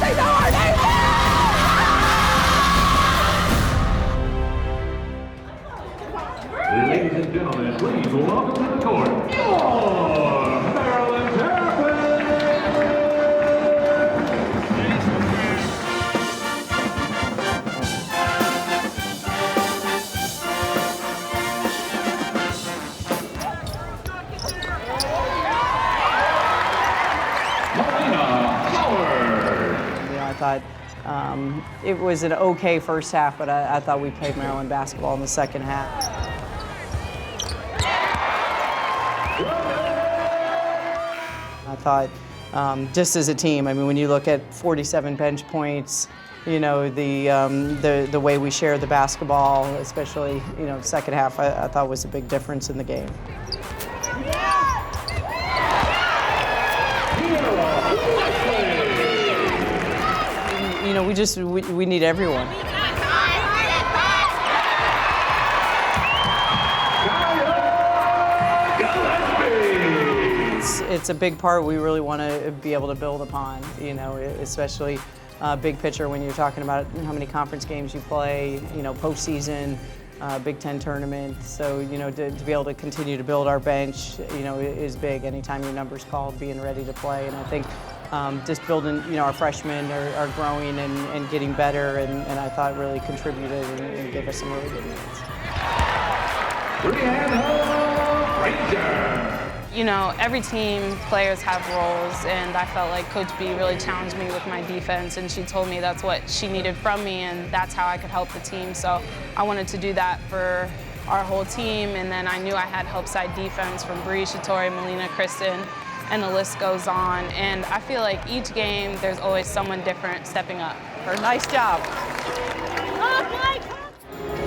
Ladies and gentlemen, please welcome to the court, your Maryland Terrapins! I thought it was an okay first half, but I thought we played Maryland basketball in the second half. I thought just as a team, I mean, when you look at 47 bench points, you know, the way we share the basketball, especially, you know, second half, I thought was a big difference in the game. You know, we need everyone. It's a big part we really want to be able to build upon, you know, especially big picture when you're talking about how many conference games you play, you know, postseason, Big Ten tournament. So, you know, to be able to continue to build our bench, you know, is big. Anytime your number's called, being ready to play. And I think just building, you know, our freshmen are growing and getting better, and I thought really contributed and gave us some really good minutes. Brianna Ranger. You know, every team, players have roles, and I felt like Coach B really challenged me with my defense, and she told me that's what she needed from me, and that's how I could help the team. So I wanted to do that for our whole team, and then I knew I had help side defense from Bree, Shatori, Melina, Kristen, and the list goes on. And I feel like each game, there's always someone different stepping up. Nice job.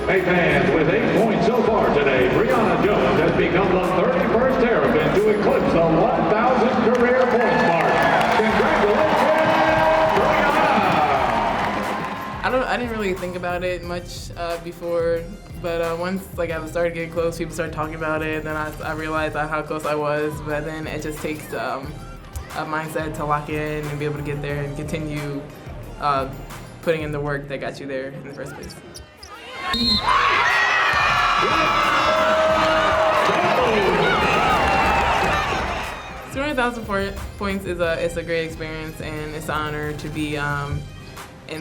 Hey fans, with 8 points so far today, Brianna Jones has become the 31st Terrapin to eclipse the 1,000 career points mark. Congratulations, Brianna! I didn't really think about it much before, but once I started getting close, people started talking about it, and then I realized how close I was. But then it just takes a mindset to lock in and be able to get there and continue putting in the work that got you there in the first place. 200,000 points is a great experience, and it's an honor to be in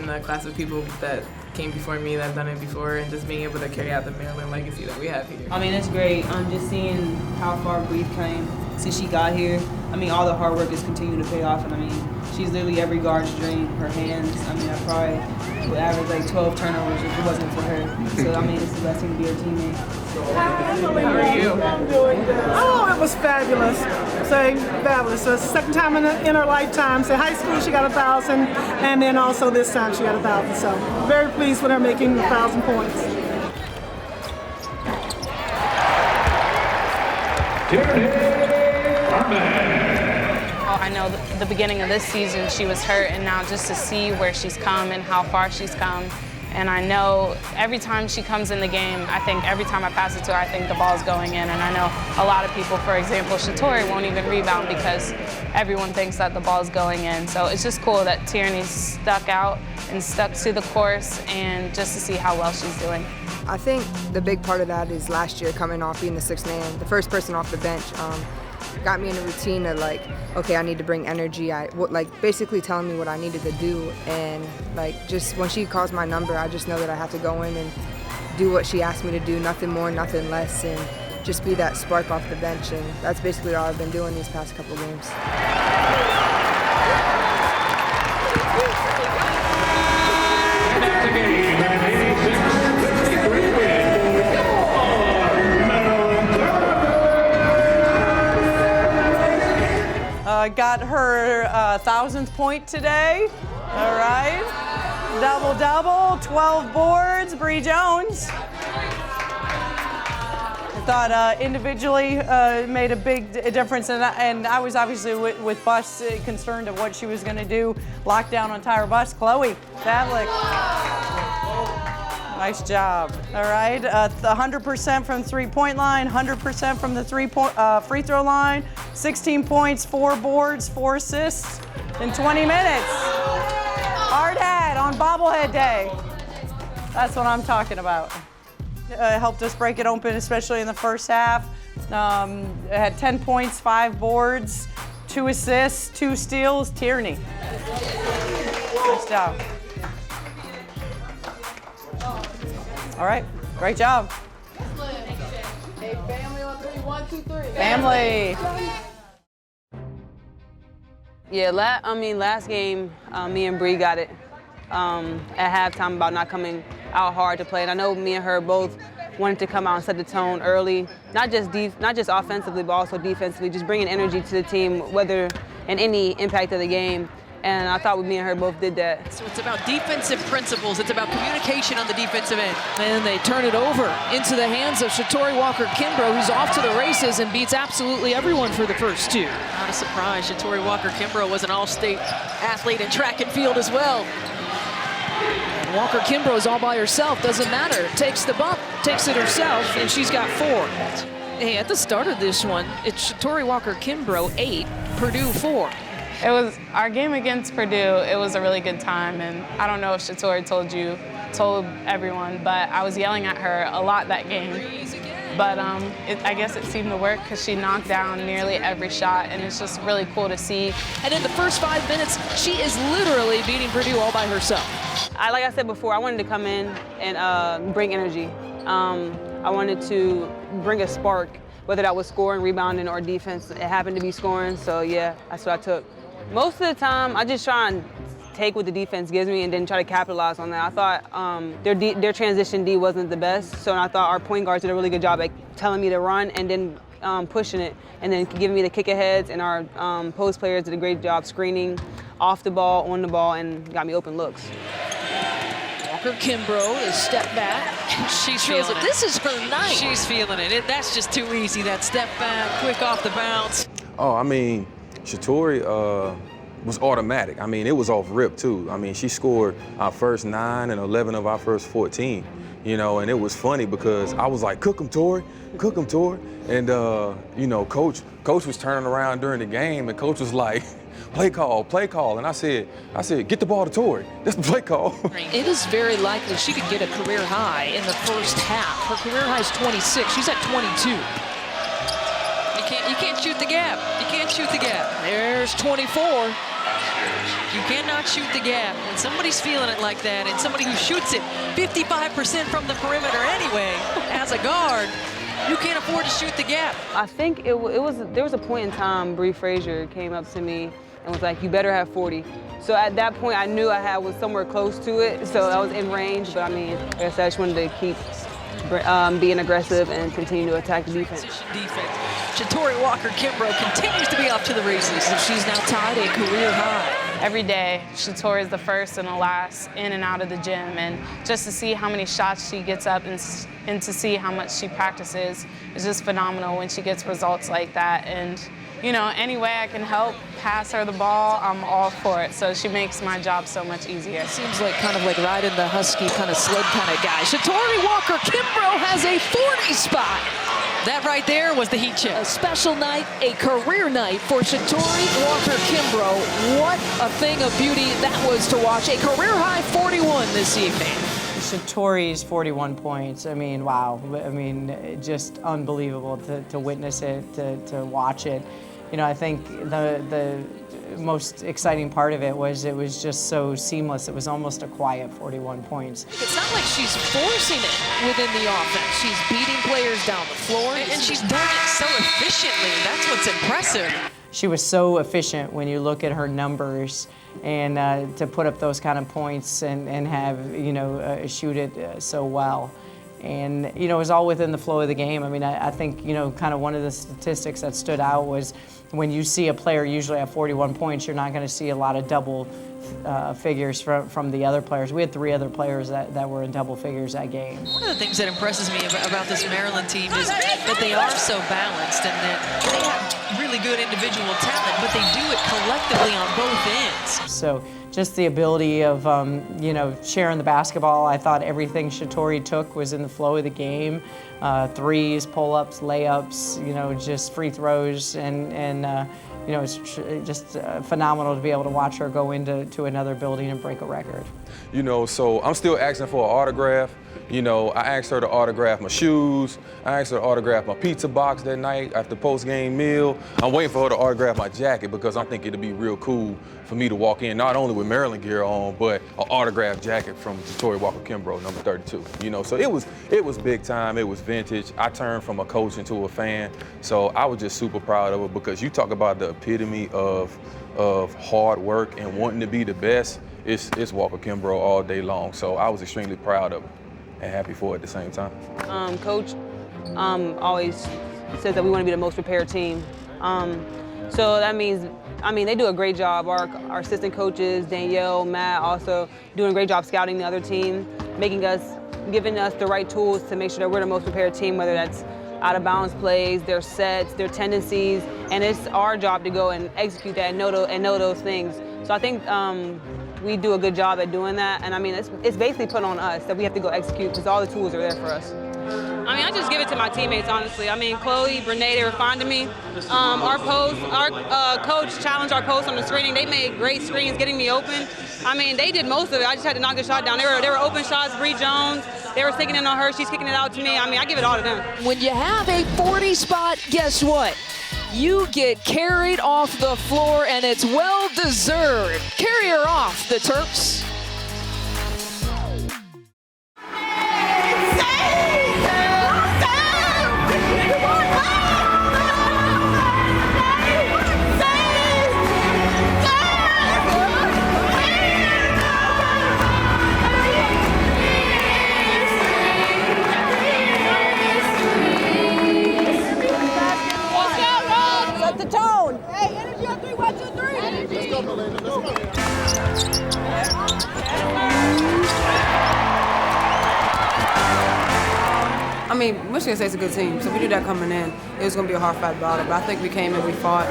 the class of people that came before me, that have done it before, and just being able to carry out the Maryland legacy that we have here. I mean, it's great. Just seeing how far Bree came since she got here. I mean, all the hard work is continuing to pay off, and I mean, she's literally every guard's dream. Her hands, I mean, I probably would average 12 turnovers if it wasn't for her. So, I mean, it's the best thing to be her teammate. How are you? Oh, it was fabulous. Saying fabulous. So it's the second time in her lifetime. So high school she got 1,000, and then also this time she got 1,000. So very pleased with her making 1,000 points. I know the beginning of this season she was hurt, and now just to see where she's come and how far she's come. And I know every time she comes in the game, I think every time I pass it to her, I think the ball's going in. And I know a lot of people, for example, Shatori won't even rebound because everyone thinks that the ball's going in. So it's just cool that Tierney stuck out and stuck to the course, and just to see how well she's doing. I think the big part of that is last year coming off being the sixth man, the first person off the bench. Got me in a routine of okay, I need to bring energy. Basically telling me what I needed to do, and just when she calls my number, I just know that I have to go in and do what she asked me to do, nothing more, nothing less, and just be that spark off the bench. And that's basically all I've been doing these past couple games. Got her 1,000th point today. All right. Double-double, 12 boards, Bree Jones. I thought individually made a big difference, and I was obviously with Bus concerned of what she was going to do. Lockdown on Tyra Bus. Chloe Pavlik. Nice job. All right, 100% from three-point line, 100% from the free throw line, 16 points, 4 boards, 4 assists in 20 minutes. Hard hat on bobblehead day. That's what I'm talking about. Helped us break it open, especially in the first half. It had 10 points, 5 boards, 2 assists, 2 steals. Tierney. Nice job. All right, great job. Hey, family on 3, 1, 2, 3. Family. Yeah, last game, me and Bree got it at halftime about not coming out hard to play. And I know me and her both wanted to come out and set the tone early, not just offensively, but also defensively, just bringing energy to the team, whether in any impact of the game. And I thought me and her both did that. So it's about defensive principles. It's about communication on the defensive end. And they turn it over into the hands of Shatori Walker-Kimbrough, who's off to the races and beats absolutely everyone for the first 2. Not a surprise. Shatori Walker-Kimbrough was an all-state athlete in track and field as well. And Walker-Kimbrough is all by herself. Doesn't matter. Takes the bump, takes it herself, and she's got 4. Hey, at the start of this one, it's Shatori Walker-Kimbrough 8, Purdue 4. It was our game against Purdue. It was a really good time, and I don't know if Shatori told everyone, but I was yelling at her a lot that game. But I guess it seemed to work because she knocked down nearly every shot, and it's just really cool to see. And in the first 5 minutes, she is literally beating Purdue all by herself. Like I said before, I wanted to come in and bring energy. I wanted to bring a spark, whether that was scoring, rebounding, or defense. It happened to be scoring, so yeah, that's what I took. Most of the time, I just try and take what the defense gives me and then try to capitalize on that. I thought their transition D wasn't the best, so I thought our point guards did a really good job at telling me to run and then pushing it and then giving me the kick-aheads, and our post players did a great job screening off the ball, on the ball, and got me open looks. Walker-Kimbrough is step back. She's feeling it. This is her night. She's feeling it. That's just too easy, that step back, quick off the bounce. Oh, I mean, Shatori was automatic. I mean, it was off rip, too. I mean, she scored our first 9 and 11 of our first 14, you know, and it was funny because I was like, cook 'em, Tori, cook 'em, Tori. And, you know, Coach was turning around during the game, and Coach was like, play call. And I said, get the ball to Tori. That's the play call. It is very likely she could get a career high in the first half. Her career high is 26. She's at 22. You can't shoot the gap. You can't shoot the gap. There's 24. You cannot shoot the gap. When somebody's feeling it like that, and somebody who shoots it 55% from the perimeter anyway, as a guard, you can't afford to shoot the gap. I think there was a point in time Bree Frazier came up to me and was like, you better have 40. So at that point, I knew I was somewhere close to it, so I was in range. But I mean, like I said, I just wanted to keep being aggressive and continue to attack the defense. Shatori Walker-Kimbrough continues to be off to the races. She's now tied a career high. Every day, Shatori is the first and the last in and out of the gym, and just to see how many shots she gets up and to see how much she practices is just phenomenal when she gets results like that. And you know, any way I can help pass her the ball, I'm all for it. So she makes my job so much easier. Seems like kind of like riding the husky kind of sled kind of guy. Shatori Walker-Kimbrough has a 40 spot. That right there was the heat check. A special night, a career night for Shatori Walker-Kimbrough. What a thing of beauty that was to watch. A career high 41 this evening. Shatori's 41 points, I mean, wow. I mean, just unbelievable to witness it, to watch it. You know, I think the most exciting part of it was just so seamless. It was almost a quiet 41 points. It's not like she's forcing it within the offense. She's beating players down the floor. And she's done it so efficiently. That's what's impressive. She was so efficient when you look at her numbers, and to put up those kind of points and have, you know, shoot it so well. And, you know, it was all within the flow of the game. I mean, I think, you know, kind of one of the statistics that stood out was when you see a player usually have 41 points, you're not going to see a lot of double figures from the other players. We had 3 other players that were in double figures that game. One of the things that impresses me about this Maryland team is that they are so balanced and that they have really good individual talent, but they do it collectively on both ends. So just the ability of, you know, sharing the basketball. I thought everything Shatori took was in the flow of the game. Threes, pull-ups, layups, you know, just free throws, and it's just phenomenal to be able to watch her go into another building and break a record. So I'm still asking for an autograph. I asked her to autograph my shoes. I asked her to autograph my pizza box that night after post-game meal. I'm waiting for her to autograph my jacket because I think it'd be real cool for me to walk in, not only with Maryland gear on, but an autographed jacket from Shatori Walker-Kimbrough, number 32. So it was big time. It was vintage. I turned from a coach into a fan. So I was just super proud of her because you talk about the epitome of hard work and wanting to be the best. It's Walker-Kimbrough all day long. So I was extremely proud of her and happy for it at the same time. Coach always says that we want to be the most prepared team. So that means, they do a great job. Our assistant coaches, Danielle, Matt, also doing a great job scouting the other team, giving us the right tools to make sure that we're the most prepared team, whether that's out of bounds plays, their sets, their tendencies, and it's our job to go and execute that and know those things. So I think we do a good job at doing that, and it's basically put on us that we have to go execute because all the tools are there for us. I just give it to my teammates, honestly. Chloe, Brene, they were fond of me. Our coach challenged our post on the screening. They made great screens getting me open. They did most of it. I just had to knock the shot down. They were open shots, Bree Jones. They were sticking it on her. She's kicking it out to me. I give it all to them. When you have a 40 spot, guess what? You get carried off the floor, and it's well-deserved. Carry her off, the Terps. Michigan State's a good team, so we knew that coming in. It was going to be a hard fight battle, but I think we came and we fought.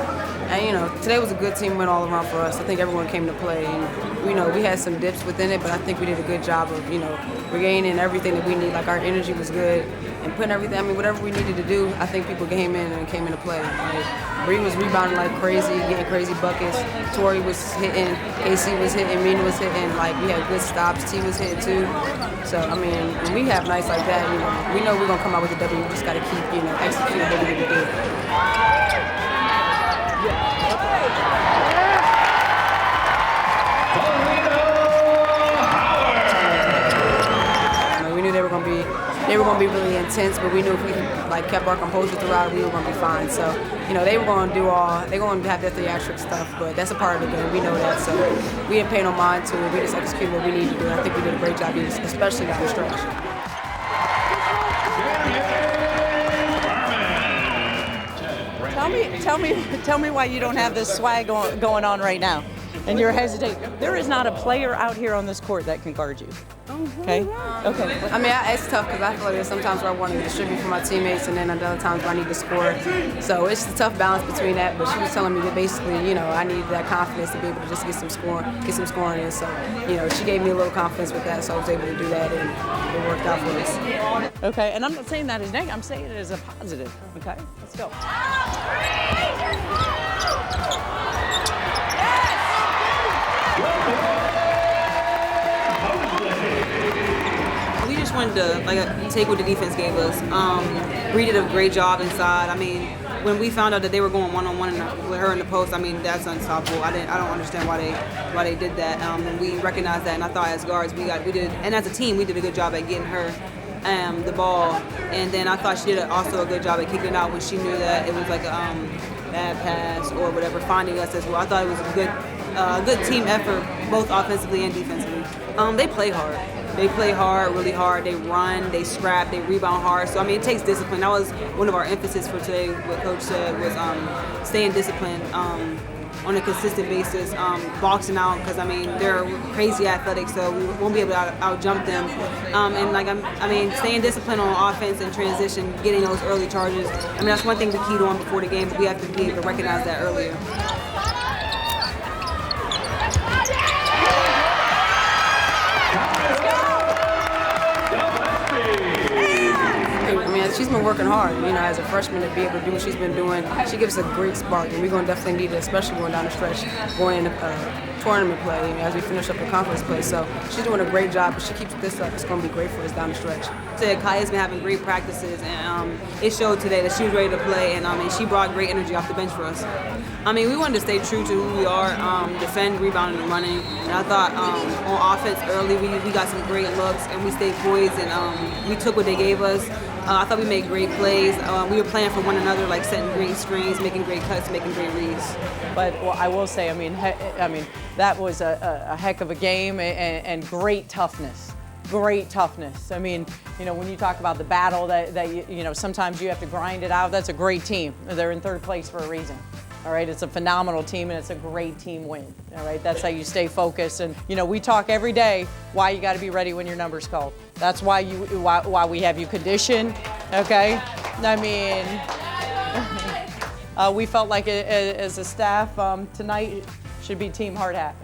And, today was a good team win all around for us. I think everyone came to play. And, we had some dips within it, but I think we did a good job of, regaining everything that we need. Like, our energy was good and putting everything, whatever we needed to do, I think people came in and came into play. Bree was rebounding like crazy, getting crazy buckets. Tori was hitting, AC was hitting, Mina was hitting. We had good stops. T was hitting too. So, when we have nights like that, we know we're going to come out with a W. We just got to keep, executing what we need to do. We knew they were going to be really intense, but we knew if we kept our composure throughout, we were going to be fine. So, they were going to they're going to have their theatric stuff, but that's a part of the game. We know that, so we didn't pay no mind to it. We just executed what we needed to do. I think we did a great job, especially down the stretch. Tell me why you don't have this swag going on right now, and you're hesitating. There is not a player out here on this court that can guard you. Okay. Okay. It's tough because I feel like there's sometimes where I want to distribute for my teammates, and then other times where I need to score. So it's a tough balance between that. But she was telling me that basically, I needed that confidence to be able to just get some scoring in. So, she gave me a little confidence with that, so I was able to do that, and it worked out for us. Okay. And I'm not saying that as negative. I'm saying it as a positive. Okay. Let's go. We just wanted to take what the defense gave us. Bree did a great job inside. When we found out that they were going one-on-one with her in the post, that's unstoppable. I don't understand why they did that. And we recognized that, and I thought as guards we did, and as a team we did a good job at getting her the ball. And then I thought she did also a good job at kicking it out when she knew that it was like a bad pass or whatever, finding us as well. I thought it was a good team effort, both offensively and defensively. They play hard. They play hard, really hard. They run, they scrap, they rebound hard. So, it takes discipline. That was one of our emphasis for today, what Coach said, was staying disciplined on a consistent basis, boxing out, because, they're crazy athletic, so we won't be able to out-jump them. Staying disciplined on offense and transition, getting those early charges. That's one thing we keyed on before the game, but we have to be able to recognize that earlier. she's been working hard, you know, as a freshman to be able to do what she's been doing. She gives us a great spark, and we're going to definitely need it, especially going down the stretch, going into tournament play, you know, as we finish up the conference play. So she's doing a great job. If she keeps this up, it's going to be great for us down the stretch. Kaya's been having great practices, and it showed today that she was ready to play, and she brought great energy off the bench for us. We wanted to stay true to who we are, defend, rebounding, and running. And I thought on offense early, we got some great looks, and we stayed poised, and we took what they gave us. I thought we made great plays. We were playing for one another, like setting great screens, making great cuts, making great reads. But I will say, that was a heck of a game and great toughness. Great toughness. When you talk about the battle that sometimes you have to grind it out, that's a great team. They're in third place for a reason. All right, it's a phenomenal team and it's a great team win. All right, that's how you stay focused. And we talk every day why you got to be ready when your number's called. That's why we have you conditioned. Okay, we felt like as a staff tonight should be Team Hard Hat.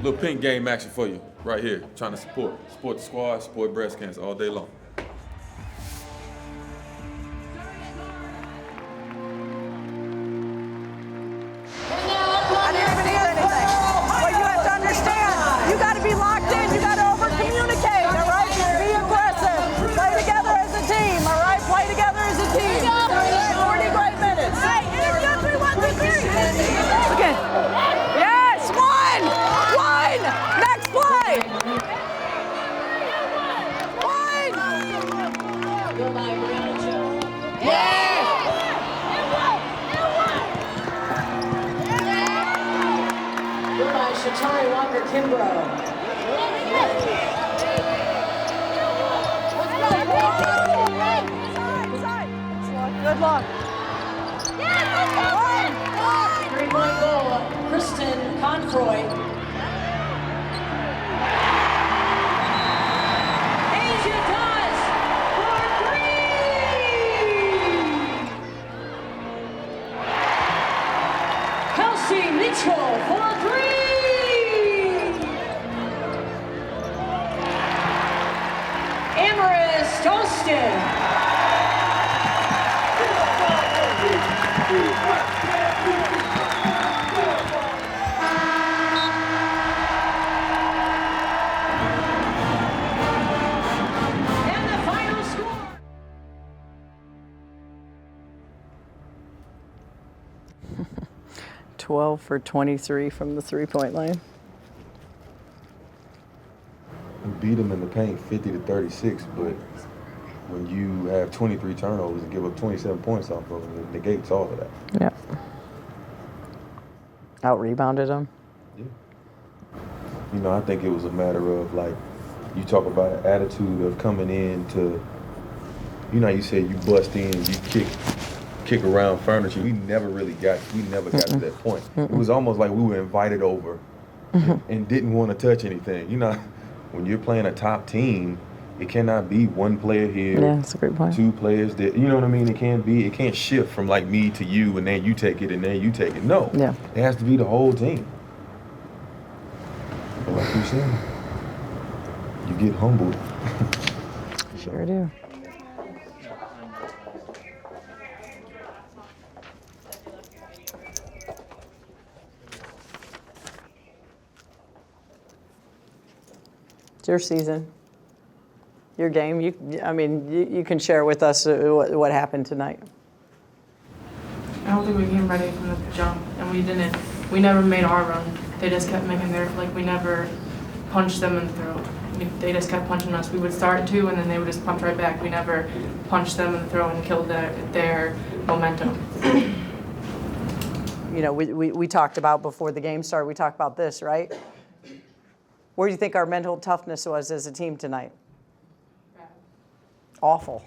Little pink game action for you right here. Trying to support the squad, support breast cancer all day long. I didn't even hear anything. Well, you have to understand, you got to be locked in. You got to over-communicate, all right? Be aggressive. Play together as a team, all right? Play together as a team. 40 great minutes. Hey, interview 3, 1, 2, 3. Okay. Yes, one. Next play. One. Goodbye, Brianna Jones. Yeah. Goodbye, Shatari Walker-Kimbrough. Good luck. Three-point goal, Kristen Confroy. Asia Doss for 3. Kelsey Mitchell for 3. Amaris Tolston. And the final score. "12 for 23 from the three-point line." We beat them in the paint 50-36, but when you have 23 turnovers and give up 27 points off of them, it negates all of that. Yeah. Out-rebounded them. Yeah. I think it was a matter of, like, you talk about an attitude of coming in to, how you say you bust in, you kick around furniture. We never got to that point. It was almost like we were invited over and didn't want to touch anything. When you're playing a top team, it cannot be one player here, Yeah, that's a great point. two players there. You know what I mean? It can't shift from like me to you and then you take it and then you take it. No. Yeah. It has to be the whole team. But like you said, you get humbled. Sure do. It's your season, your game. You can share with us what happened tonight. I don't think we came ready from the jump, and we never made our run. They just kept making we never punched them in the throat. They just kept punching us. We would start to, and then they would just punch right back. We never punched them in the throat and killed their momentum. We talked about before the game started, we talked about this, right? Where do you think our mental toughness was as a team tonight? Awful.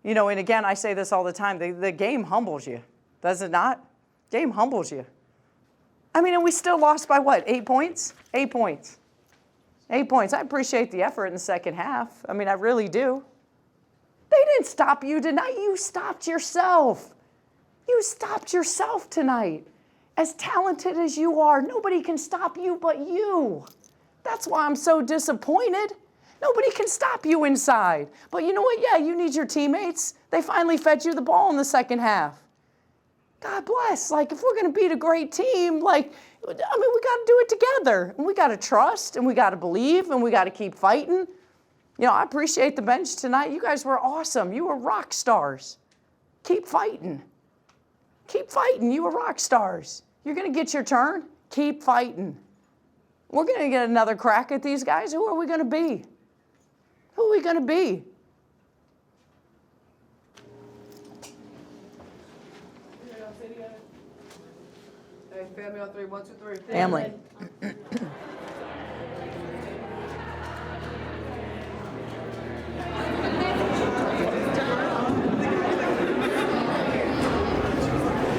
And again, I say this all the time, the game humbles you, does it not? Game humbles you. And we still lost by what, 8 points? 8 points. 8 points. I appreciate the effort in the second half. I really do. They didn't stop you tonight. You stopped yourself. You stopped yourself tonight. As talented as you are, nobody can stop you but you. That's why I'm so disappointed. Nobody can stop you inside. But you know what? Yeah, you need your teammates. They finally fed you the ball in the second half. God bless. Like, if we're going to beat a great team, like, I mean, we got to do it together. And we got to trust, and we got to believe, and we got to keep fighting. You know, I appreciate the bench tonight. You guys were awesome. You were rock stars. Keep fighting. Keep fighting. You were rock stars. You're going to get your turn. Keep fighting. We're going to get another crack at these guys. Who are we going to be? Who are we going to be? Hey, family on 3, 1, 2, 3. Family.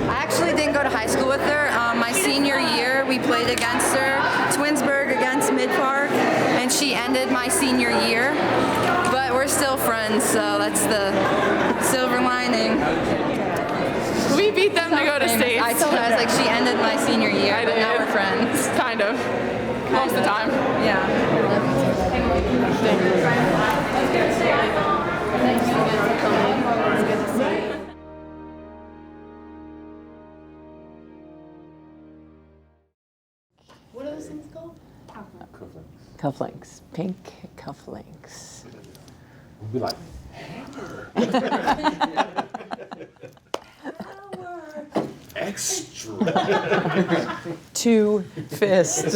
I actually didn't go to high school with her. My senior year, we played against her, Twinsburg against Mid-Park, and she ended my senior year. But we're still friends, so that's the silver lining. We beat them to go to state. I told her, I was like, she ended my senior year, but now we're friends. Kind of. Most of the time. Yeah. What are those things called? Cufflinks, pink cufflinks. We'll be like, extra. Two fists.